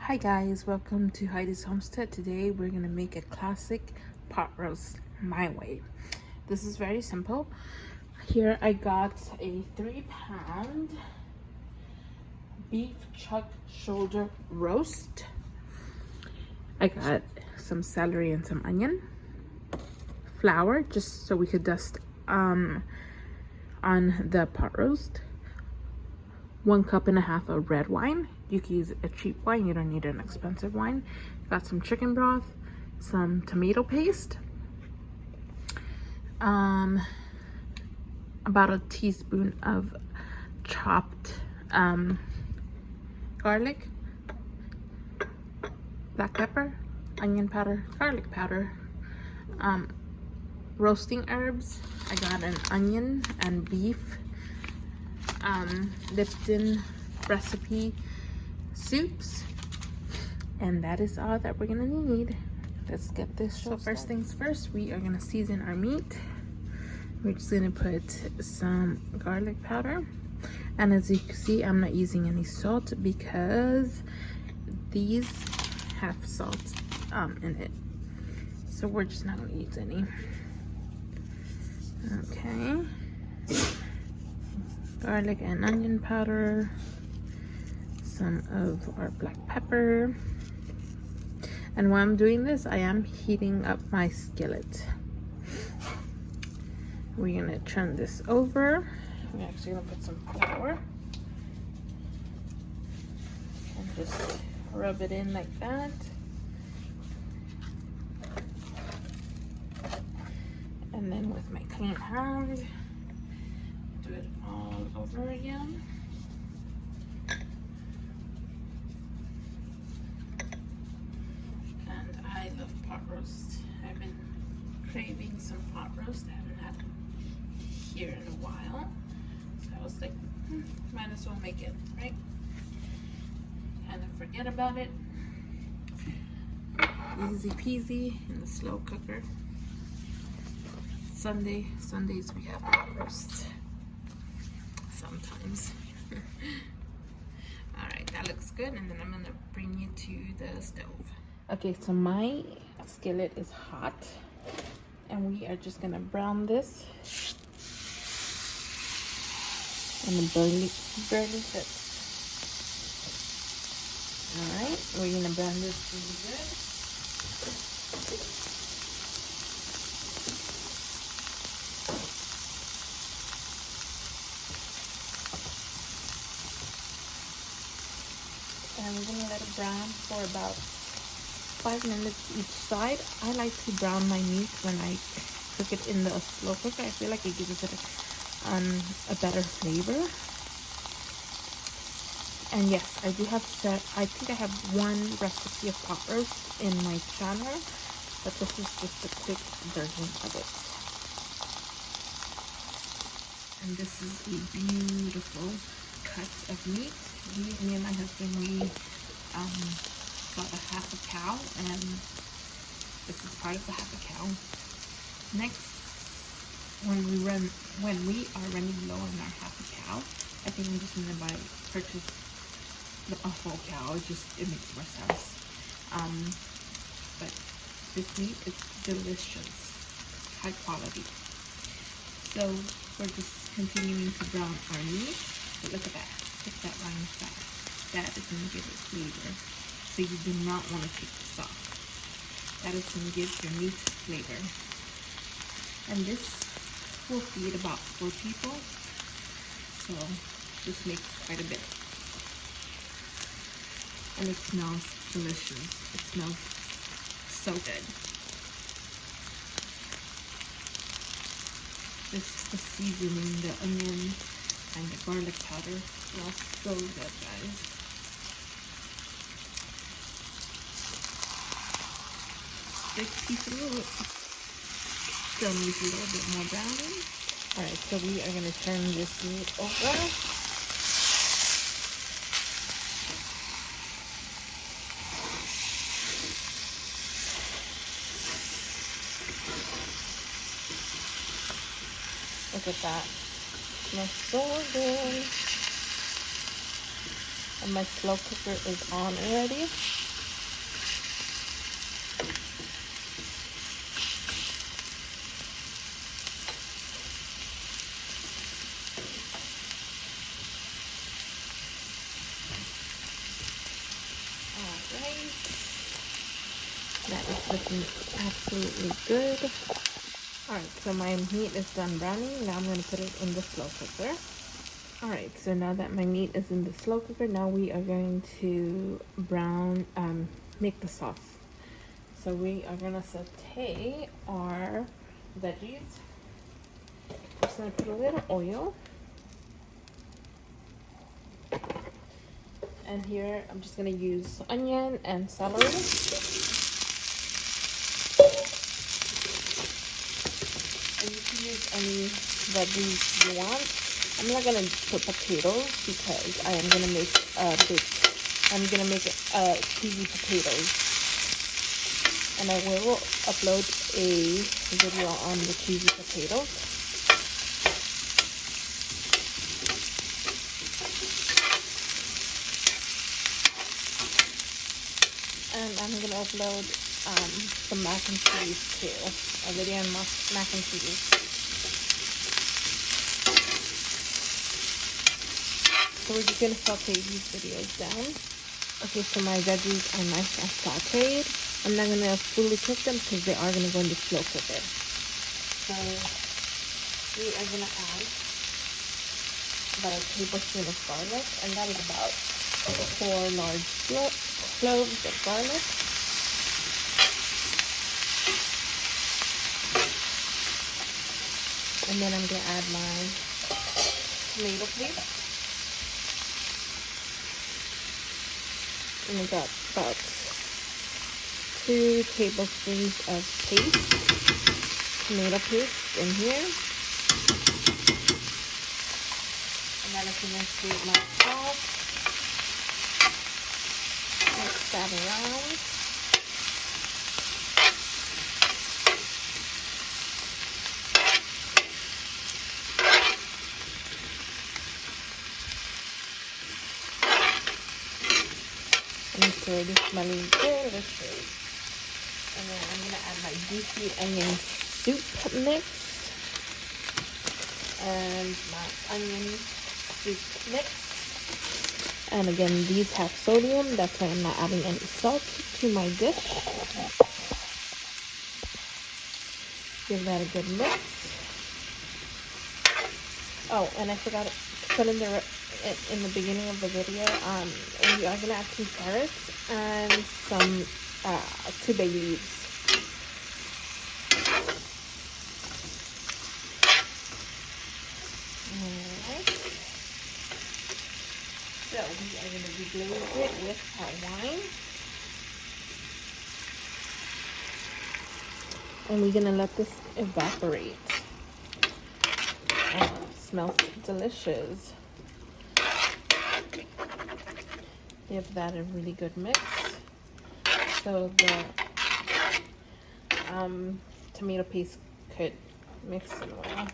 Hi guys, welcome to Heidi's Homestead. Today we're gonna make a classic pot roast my way. This is very simple. Here I got a 3-pound beef chuck shoulder roast. I got some celery and some onion, flour just so we could dust on the pot roast, 1.5 cups of red wine. You can use a cheap wine, you don't need an expensive wine. Got some chicken broth, some tomato paste, about a teaspoon of chopped garlic, black pepper, onion powder, garlic powder, roasting herbs. I got an onion and beef Lipton recipe soups, and that is all that we're gonna need. Let's get this show. So first things first, we are gonna season our meat. We're just gonna put some garlic powder, and as you can see, I'm not using any salt because these have salt in it, so we're just not gonna use any. Okay, garlic and onion powder, some of our black pepper, and while I'm doing this, I am heating up my skillet. We're gonna turn this over. We're actually gonna put some flour and just rub it in like that. And then with my clean hand, do it all over again. And I love pot roast. I've been craving some pot roast. I haven't had it here in a while. So I was like, might as well make it, right? And I forget about it. Easy peasy in the slow cooker. Sundays we have pot roast. Sometimes. Alright, that looks good, and then I'm gonna bring you to the stove. Okay, so my skillet is hot, and we are just gonna brown this in the burly bits. Alright, we're gonna brown this really good. And we're gonna let it brown for about 5 minutes each side. I like to brown my meat when I cook it in the slow cooker. I feel like it gives it a better flavor. And yes, I do have I think I have one recipe of pot roast in my channel, but this is just a quick version of it. And this is a beautiful cut of meat. Me and my husband, we got a half a cow, and this is part of the half a cow. Next, when we are running low on our half a cow, I think I'm just gonna purchase a whole cow. It makes more sense. But this meat is delicious, high quality. So we're just continuing to brown our meat. But look at that. Look at that line of fat. That is going to give it flavor. So you do not want to take this off. That is going to give your meat flavor. And this will feed about 4 people. So this makes quite a bit. And it smells delicious. It smells so good. The seasoning, the onion, and the garlic powder smells so good, guys. Big piece of meat. Still needs a little bit more browning. Alright, so we are going to turn this meat over. Look at that. Smells so good. and my slow cooker is on already. Alright, that is looking absolutely good. Alright, so my meat is done browning. Now I'm going to put it in the slow cooker. Alright, so now that my meat is in the slow cooker, now we are going to make the sauce. So we are going to saute our veggies. Just going to put a little oil. And here I'm just going to use onion and celery. And you can use any veggies you want. I'm not gonna put potatoes because I am gonna make cheesy potatoes, and I will upload a video on the cheesy potatoes. And I'm gonna upload some mac and cheese too, a video on mac and cheese. So we're just gonna saute these videos down. Okay, so my veggies are nice and sauteed. I'm not gonna fully cook them because they are gonna go in the slow cooker. So we are gonna add about a tablespoon of garlic, and that is about 4 large cloves of garlic. And then I'm gonna add my tomato paste. And I got about 2 tablespoons of tomato paste in here. And then I'm going to create my sauce. Mix that around. And it's already smelling delicious. And then I'm gonna add my beefy onion soup mix and my onion soup mix. And again, these have sodium, that's why I'm not adding any salt to my dish. Give that a good mix. Oh, and I forgot to put in the beginning of the video, we are gonna add some carrots and some 2 bay leaves. Alright. So we are gonna deglaze it with our wine. And we're gonna let this evaporate. Oh, smells delicious. Give that a really good mix so the tomato paste could mix in well.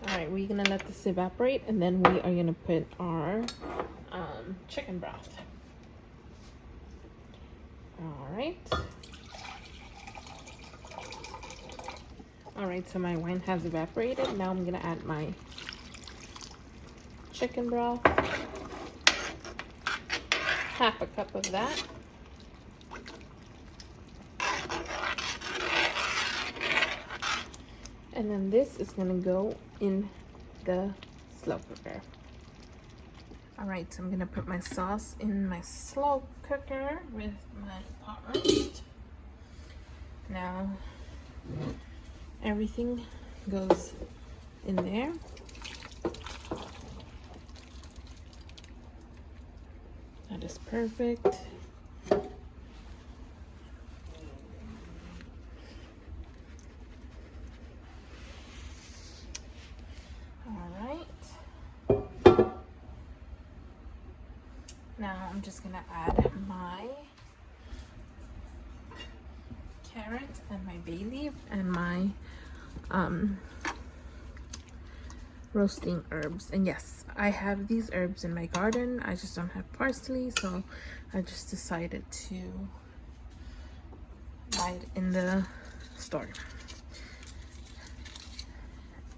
Alright, we're gonna let this evaporate, and then we are gonna put our chicken broth. Alright. Alright, so my wine has evaporated. Now I'm gonna add my chicken broth. Half a cup of that. And then this is gonna go in the slow cooker. Alright, so I'm gonna put my sauce in my slow cooker with my pot roast. Now everything goes in there. That is perfect. Alright. Now I'm just gonna add my carrot and my bay leaf and my roasting herbs. And yes, I have these herbs in my garden. I just don't have parsley, so I just decided to buy it in the store.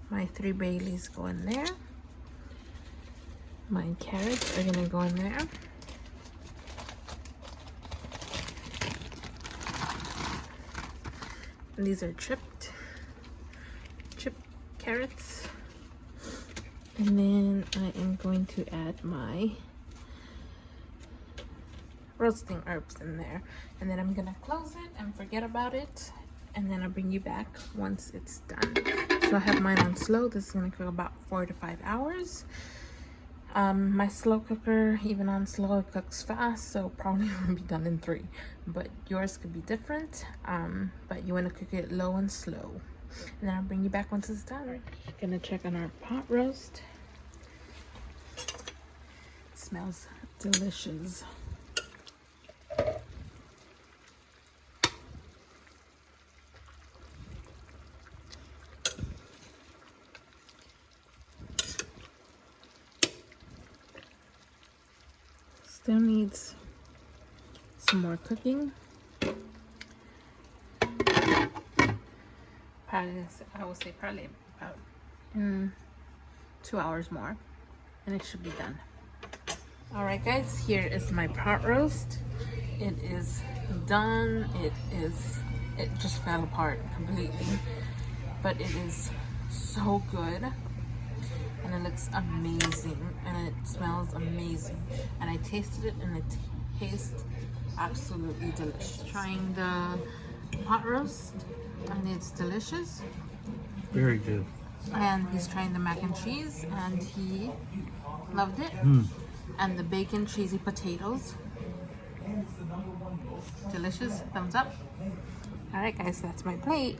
My 3 bay leaves go in there. My carrots are gonna go in there. And these are chipped carrots. And then I am going to add my roasting herbs in there. And then I'm gonna close it and forget about it. And then I'll bring you back once it's done. So I have mine on slow. This is gonna cook about 4 to 5 hours. My slow cooker, even on slow, it cooks fast, so probably won't be done in 3. But yours could be different. But you wanna cook it low and slow. And then I'll bring you back once it's done. Gonna check on our pot roast. Smells delicious. Still needs some more cooking. Probably, I would say probably about 2 hours more, and it should be done. All right, guys, here is my pot roast. It is done. It just fell apart completely, but it is so good. And it looks amazing, and it smells amazing, and I tasted it, and it tastes absolutely delicious. Trying the pot roast, and it's delicious. Very good. And he's trying the mac and cheese, and he loved it. And the bacon cheesy potatoes, delicious. Thumbs up. All right, guys, that's my plate.